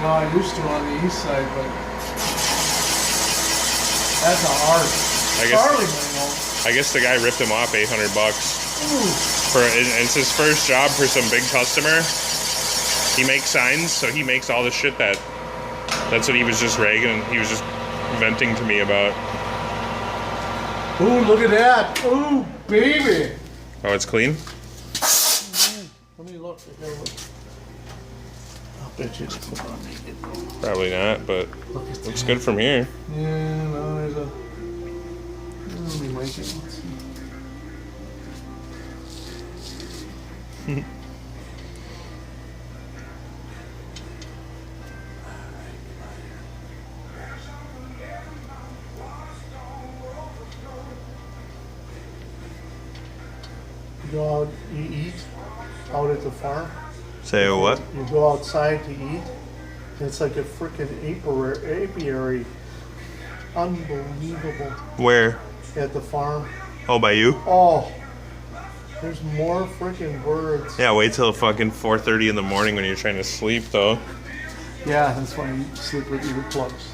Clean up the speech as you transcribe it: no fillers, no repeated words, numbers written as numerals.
No, I used to on the east side, but that's a hard. I guess the guy ripped him off $800 for it's his first job for some big customer. He makes signs, so he makes all the shit that's what he was just ragging. He was just venting to me about. Ooh, look at that! Ooh, baby! Oh, it's clean? Let me look. I'll bet you it's put on naked. Probably not, but looks good from here. Yeah, no, there's a. Let me make it. You go out, you eat out at the farm. Say what? You go outside to eat. It's like a freaking apiary. Unbelievable. Where? At the farm. Oh, by you? Oh, there's more freaking birds. Yeah, wait till fucking 4:30 in the morning when you're trying to sleep, though. Yeah, that's why you sleep with earplugs.